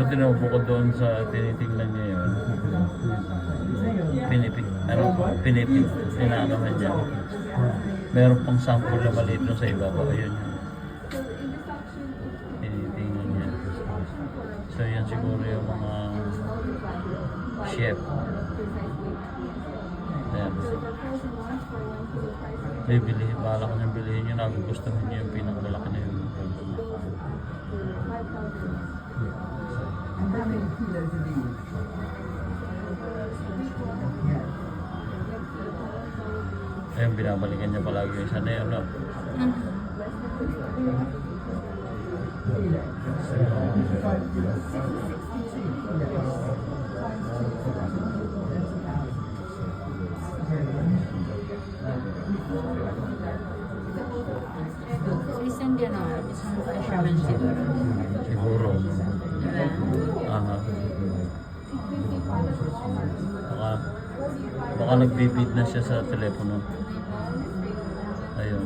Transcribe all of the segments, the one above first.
tinubo ko doon sa tinitingnan niya yun. Pinipig, inaanohan niya. Meron pang sample na maliit doon sa ibabaw. Yun yun. Tinitingnan niya. So yan siguro yung mga chef. Ayan. Bibili, bahala ko niyang bilihin yun. Nagugustuhan niyo yung pinakamalaki na yun. Ayun, binabalikan niya palagi yung isa na yun, no? Isang gano'n, isang fisherman siguro. Siguro. Diba? Aha. Baka nagbibid na siya sa telepono. Ayun.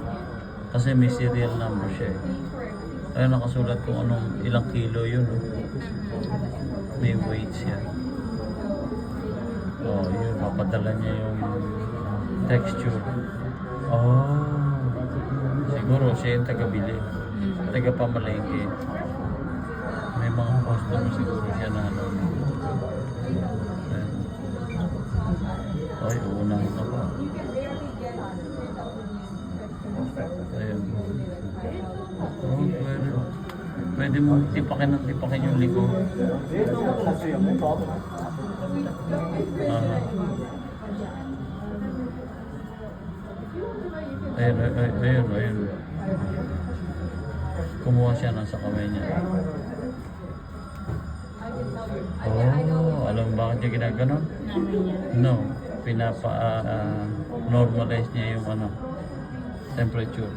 Kasi may serial number siya eh. Ayun, nakasulat kung anong ilang kilo yun. No? May weight siya. Oh, yun. Mapadala niya yung texture. Oh. Siguro siya yung taga-bili. Taga-pamalengke. May mga customer siguro siya na ano. Ayun. Ay, uunang ka pa. Ayun. Oh, pwede mo tipakin ng tipakin yung liko. Ayun. Kumuha siya nasa kamay niya. Oh, alam mo bakit niya ginaganon? No, normalize niya yung ano, temperature.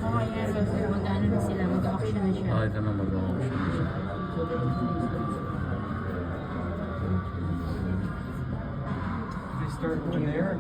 Okay, kasi mag-ano na sila, mag-auction na siya. Ito na mag-auction na siya. They start from there.